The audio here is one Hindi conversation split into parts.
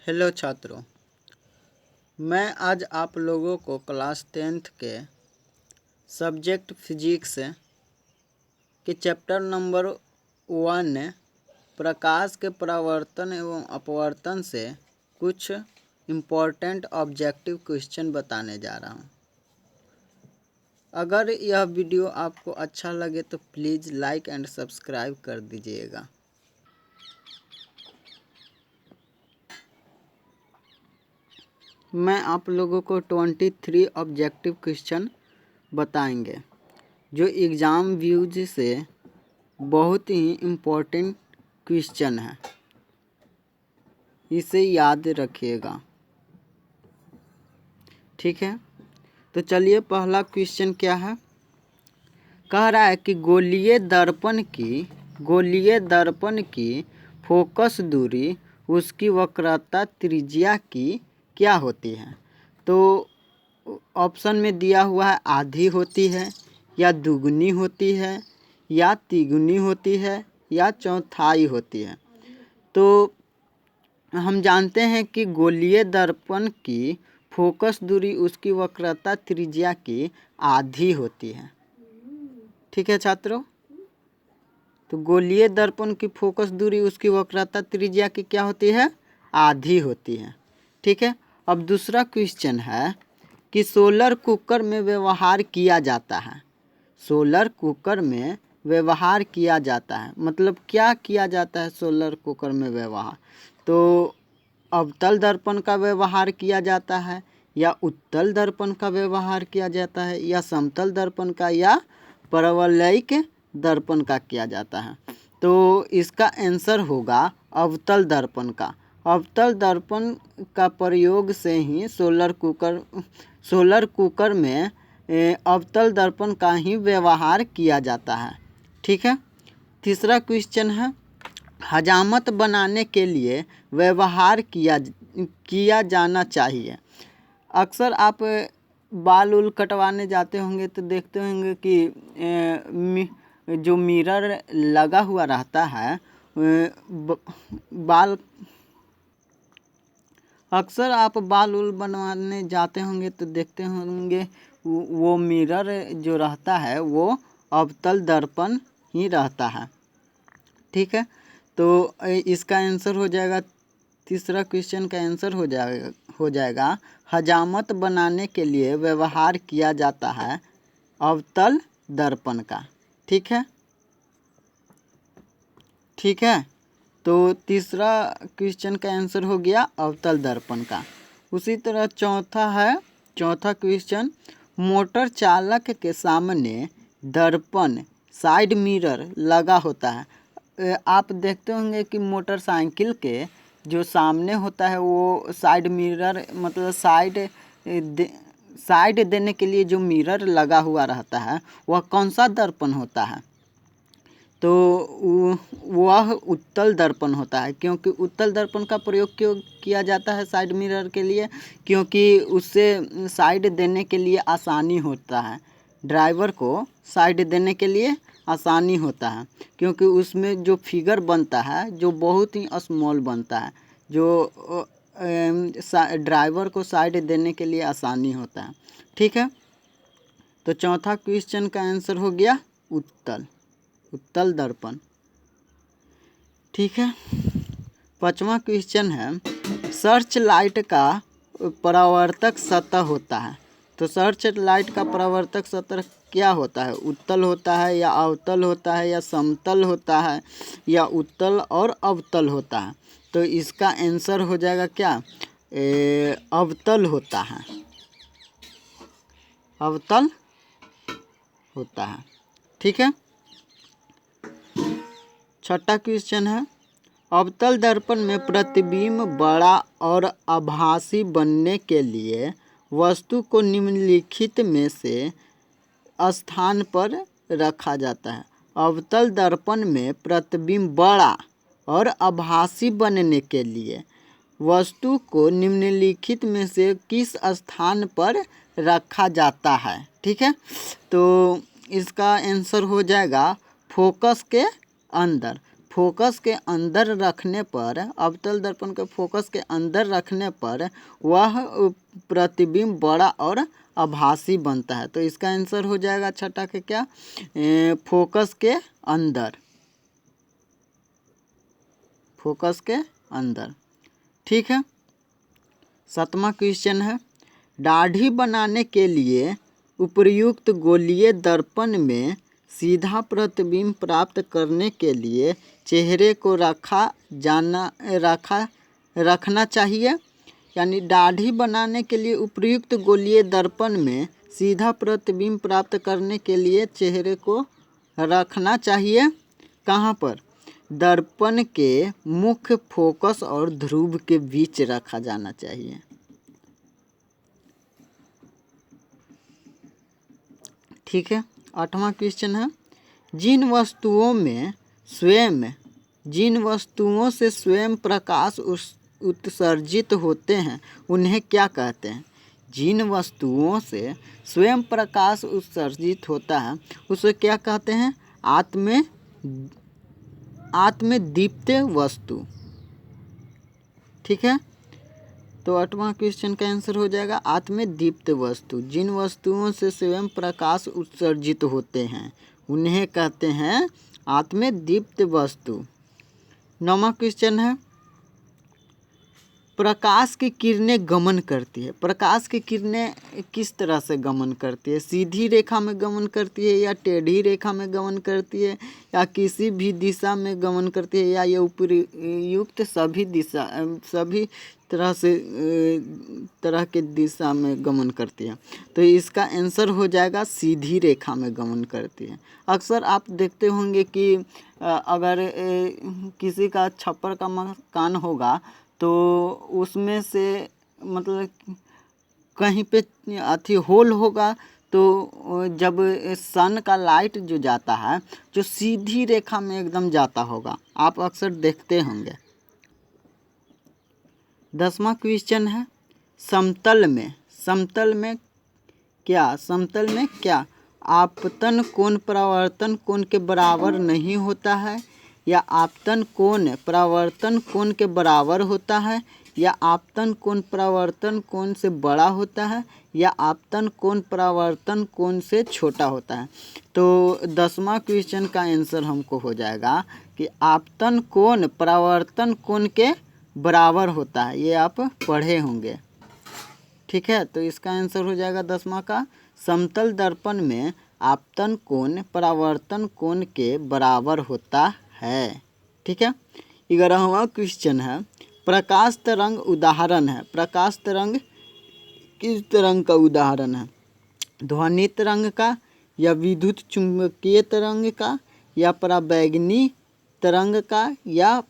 हेलो छात्रों, मैं आज आप लोगों को क्लास 10th के सब्जेक्ट फिजिक्स के चैप्टर नंबर 1 प्रकाश के परावर्तन एवं अपवर्तन से कुछ इम्पोर्टेंट ऑब्जेक्टिव क्वेश्चन बताने जा रहा हूँ। अगर यह वीडियो आपको अच्छा लगे तो प्लीज़ लाइक एंड सब्सक्राइब कर दीजिएगा। मैं आप लोगों को 23 ऑब्जेक्टिव क्वेश्चन बताएंगे जो एग्ज़ाम व्यूज से बहुत ही इम्पोर्टेंट क्वेश्चन है, इसे याद रखिएगा। ठीक है, तो चलिए पहला क्वेश्चन क्या है। कह रहा है कि गोलीय दर्पण की फोकस दूरी उसकी वक्रता त्रिज्या की क्या होती है। तो ऑप्शन में दिया हुआ है आधी होती है या दुगनी होती है या तिगुनी होती है या चौथाई होती है। तो हम जानते हैं कि गोलीय दर्पण की फोकस दूरी उसकी वक्रता त्रिज्या की आधी होती है। ठीक है छात्रों, तो गोलीय दर्पण की फोकस दूरी उसकी वक्रता त्रिज्या की क्या होती है, आधी होती है। ठीक है, अब दूसरा क्वेश्चन है कि सोलर कुकर में व्यवहार किया जाता है। सोलर कुकर में व्यवहार किया जाता है मतलब क्या किया जाता है सोलर कुकर में व्यवहार। तो अवतल दर्पण का व्यवहार किया जाता है या उत्तल दर्पण का व्यवहार किया जाता है या समतल दर्पण का या परवलयिक दर्पण का किया जाता है। तो इसका आंसर होगा अवतल दर्पण का। अवतल दर्पण का प्रयोग से ही सोलर कुकर में अवतल दर्पण का ही व्यवहार किया जाता है। ठीक है, तीसरा क्वेश्चन है हजामत बनाने के लिए व्यवहार किया जाना चाहिए। अक्सर आप बाल उल कटवाने जाते होंगे तो देखते होंगे कि जो मिरर लगा हुआ रहता है बाल अक्सर आप बाल उल बनवाने जाते होंगे तो देखते होंगे वो मिरर जो रहता है वो अवतल दर्पण ही रहता है। ठीक है, तो इसका आंसर हो जाएगा, तीसरा क्वेश्चन का आंसर हो जाएगा हजामत बनाने के लिए व्यवहार किया जाता है अवतल दर्पण का। ठीक है, ठीक है, तो तीसरा क्वेश्चन का आंसर हो गया अवतल दर्पण का। उसी तरह चौथा क्वेश्चन मोटर चालक के सामने दर्पण साइड मिरर लगा होता है। आप देखते होंगे कि मोटरसाइकिल के जो सामने होता है वो साइड मिरर मतलब साइड देने के लिए जो मिरर लगा हुआ रहता है वह कौन सा दर्पण होता है। तो वह उत्तल दर्पण होता है, क्योंकि उत्तल दर्पण का प्रयोग क्यों किया जाता है साइड मिरर के लिए, क्योंकि उससे साइड देने के लिए आसानी होता है, ड्राइवर को साइड देने के लिए आसानी होता है, क्योंकि उसमें जो फिगर बनता है जो बहुत ही स्मॉल बनता है, जो ड्राइवर को साइड देने के लिए आसानी होता है। ठीक है, तो चौथा क्वेश्चन का आंसर हो गया उत्तल दर्पण। ठीक है, पांचवा क्वेश्चन है सर्च लाइट का परावर्तक सतह होता है। तो सर्च लाइट का परावर्तक सतह क्या होता है, उत्तल होता है या अवतल होता है या समतल होता है या उत्तल और अवतल होता है। तो इसका आंसर हो जाएगा क्या, अवतल होता है, अवतल होता है। ठीक है, छठा क्वेश्चन है अवतल दर्पण में प्रतिबिंब बड़ा और आभासी बनने के लिए वस्तु को निम्नलिखित में से स्थान पर रखा जाता है। अवतल दर्पण में प्रतिबिंब बड़ा और आभासी बनने के लिए वस्तु को निम्नलिखित में से किस स्थान पर रखा जाता है। ठीक है, तो इसका आंसर हो जाएगा फोकस के अंदर। फोकस के अंदर रखने पर, अवतल दर्पण के फोकस के अंदर रखने पर वह प्रतिबिंब बड़ा और आभासी बनता है। तो इसका आंसर हो जाएगा छठा के क्या, फोकस के अंदर, फोकस के अंदर। ठीक है। सातवां क्वेश्चन है, दाढ़ी बनाने के लिए उपर्युक्त गोलीय दर्पण में सीधा प्रतिबिंब प्राप्त करने के लिए चेहरे को रखना चाहिए। यानी दाढ़ी बनाने के लिए उपर्युक्त गोलीय दर्पण में सीधा प्रतिबिंब प्राप्त करने के लिए चेहरे को रखना चाहिए कहाँ पर, दर्पण के मुख्य फोकस और ध्रुव के बीच रखा जाना चाहिए। ठीक है। आठवां क्वेश्चन है, जिन वस्तुओं से स्वयं प्रकाश उत्सर्जित होते हैं उन्हें क्या कहते हैं। जिन वस्तुओं से स्वयं प्रकाश उत्सर्जित होता है उसे क्या कहते हैं, आत्मदीप्त वस्तु। ठीक है। तो आठवां क्वेश्चन का आंसर हो जाएगा आत्मदीप्त वस्तु। जिन वस्तुओं से स्वयं प्रकाश उत्सर्जित होते हैं उन्हें कहते हैं आत्मदीप्त वस्तु। नौवां क्वेश्चन है, प्रकाश की किरणें गमन करती है। प्रकाश की किरणें किस तरह से गमन करती है, सीधी रेखा में गमन करती है या टेढ़ी रेखा में गमन करती है या किसी भी दिशा में गमन करती है या ये उपयुक्त सभी तरह के दिशा में गमन करती है। तो इसका आंसर हो जाएगा सीधी रेखा में गमन करती है। अक्सर आप देखते होंगे कि अगर किसी का छप्पर का मकान होगा तो उसमें से मतलब कहीं पे होल होगा, तो जब सन का लाइट जो जाता है जो सीधी रेखा में एकदम जाता होगा, आप अक्सर देखते होंगे। 10वां क्वेश्चन है, समतल में क्या आपतन कोण परावर्तन कोण के बराबर नहीं होता है, या आपतन कोण परावर्तन कोण के बराबर होता है, या आपतन कोण परावर्तन कोण से बड़ा होता है, या आपतन कोण परावर्तन कोण से छोटा होता है। तो 10वां क्वेश्चन का आंसर हमको हो जाएगा कि आपतन कोण परावर्तन कोण के बराबर होता है। ये आप पढ़े होंगे। ठीक है। तो इसका आंसर हो जाएगा 10वां का, समतल दर्पण में आपतन कोण परावर्तन कोण के बराबर होता है। ठीक है। 11वां क्वेश्चन है, प्रकाश तरंग उदाहरण है। प्रकाश तरंग किस तरंग का उदाहरण है, ध्वनि तरंग का, या विद्युत चुंबकीय तरंग का, या पराबैंगनी तरंग का, या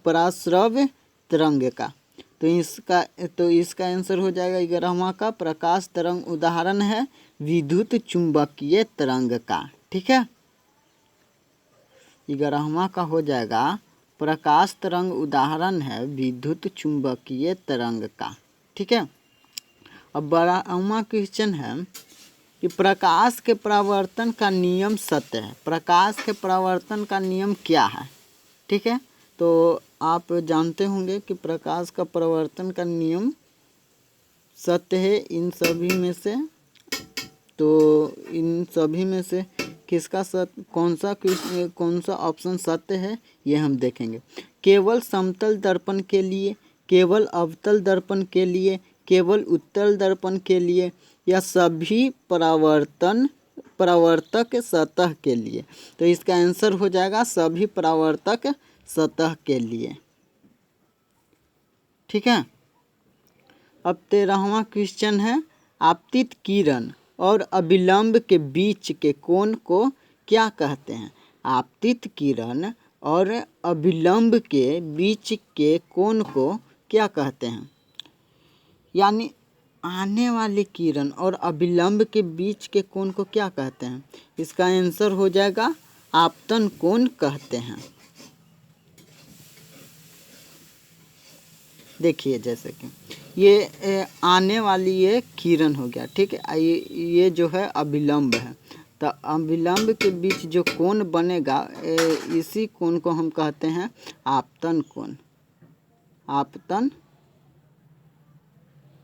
पराश्रव्य तरंग का। तो इसका आंसर हो जाएगा 11वां का, प्रकाश तरंग उदाहरण है विद्युत चुंबकीय तरंग का। ठीक है। 11वां का हो जाएगा प्रकाश तरंग उदाहरण है विद्युत चुंबकीय तरंग का। ठीक है। अब 12वां क्वेश्चन है कि प्रकाश के परावर्तन का नियम सत्य है। प्रकाश के परावर्तन का नियम क्या है। ठीक है। तो आप जानते होंगे कि प्रकाश का परावर्तन का नियम सत्य है इन सभी में से। तो इन सभी में से किसका सत्य, कौन सा ऑप्शन सत्य है ये हम देखेंगे। केवल समतल दर्पण के लिए, केवल अवतल दर्पण के लिए, केवल उत्तल दर्पण के लिए, या सभी परावर्तक सतह के लिए। तो इसका आंसर हो जाएगा सभी परावर्तक सतह के लिए। ठीक है। अब 13वां क्वेश्चन है, आपतित किरण और अभिलंब के बीच के कोण को क्या कहते हैं। आपतित किरण और अभिलंब के बीच के कोण को क्या कहते हैं। यानी आने वाली किरण और अभिलंब के बीच के कोण को क्या कहते हैं। इसका आंसर हो जाएगा आपतन कोण कहते हैं। देखिए जैसे कि ये आने वाली ये किरण हो गया। ठीक है। ये जो है अभिलंब है। तो अभिलंब के बीच जो कोण बनेगा इसी कोण को हम कहते हैं आपतन कोण। आपतन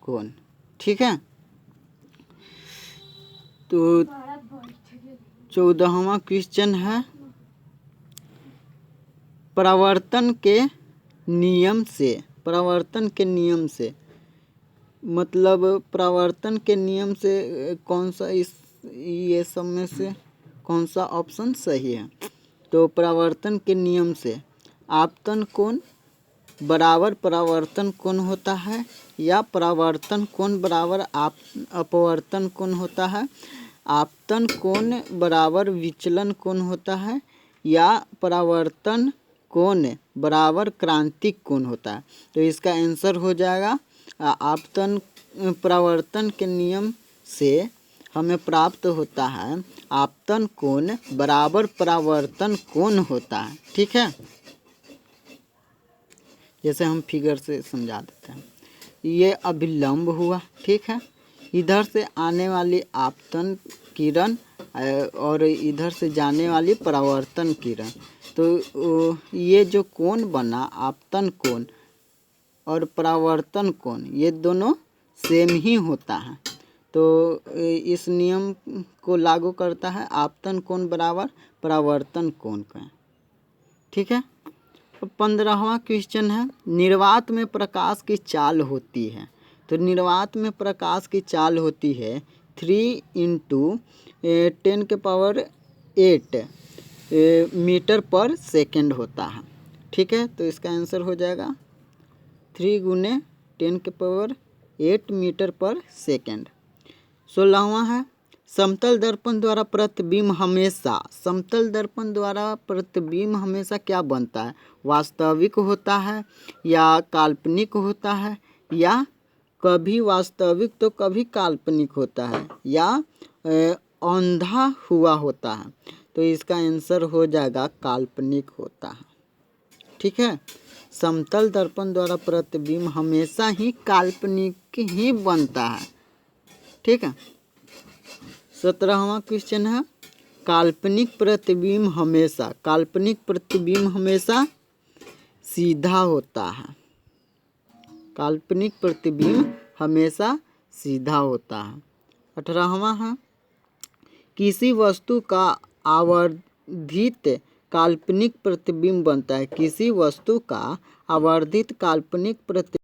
कोण, ठीक है। तो 14वां क्वेश्चन है, परावर्तन के नियम से, परावर्तन के नियम से मतलब परावर्तन के नियम से कौन सा ये सब में से कौन सा ऑप्शन सही है। तो परावर्तन के नियम से आपतन कोण बराबर परावर्तन कोण होता है, या परावर्तन कोण बराबर अपवर्तन कोण होता है, आपतन कोण बराबर विचलन कोण होता है, या परावर्तन कोण बराबर क्रांतिक कोण होता है। तो इसका आंसर हो जाएगा आपतन परावर्तन के नियम से हमें प्राप्त होता है आपतन कोण बराबर परावर्तन कोण होता है, ठीक है। जैसे हम फिगर से समझा देते हैं, ये अभिलंब हुआ, ठीक है। इधर से आने वाली आपतन किरण और इधर से जाने वाली परावर्तन किरण, तो ये जो कोण बना आपतन कोण और परावर्तन कोण, ये दोनों सेम ही होता है। तो इस नियम को लागू करता है आपतन कोण बराबर परावर्तन कोण का, ठीक है। 15वां क्वेश्चन है, निर्वात में प्रकाश की चाल होती है। तो निर्वात में प्रकाश की चाल होती है 3 × 10⁸ मीटर पर सेकेंड होता है, ठीक है। तो इसका आंसर हो जाएगा 3 × 10⁸ मीटर पर सेकेंड। 16वां है, समतल दर्पण द्वारा प्रतिबिंब हमेशा, समतल दर्पण द्वारा प्रतिबिंब हमेशा क्या बनता है, वास्तविक होता है या काल्पनिक होता है, या कभी वास्तविक तो कभी काल्पनिक होता है, या अंधा हुआ होता है। तो इसका आंसर हो जाएगा काल्पनिक होता है, ठीक है। समतल दर्पण द्वारा प्रतिबिंब हमेशा ही काल्पनिक ही बनता है, ठीक है। 17वां क्वेश्चन है, काल्पनिक प्रतिबिंब हमेशा, काल्पनिक प्रतिबिंब हमेशा सीधा होता है, काल्पनिक प्रतिबिंब हमेशा सीधा होता है। 18वां है, किसी वस्तु का आवर्धित काल्पनिक प्रतिबिंब बनता है, किसी वस्तु का आवर्धित काल्पनिक प्रतिबिंब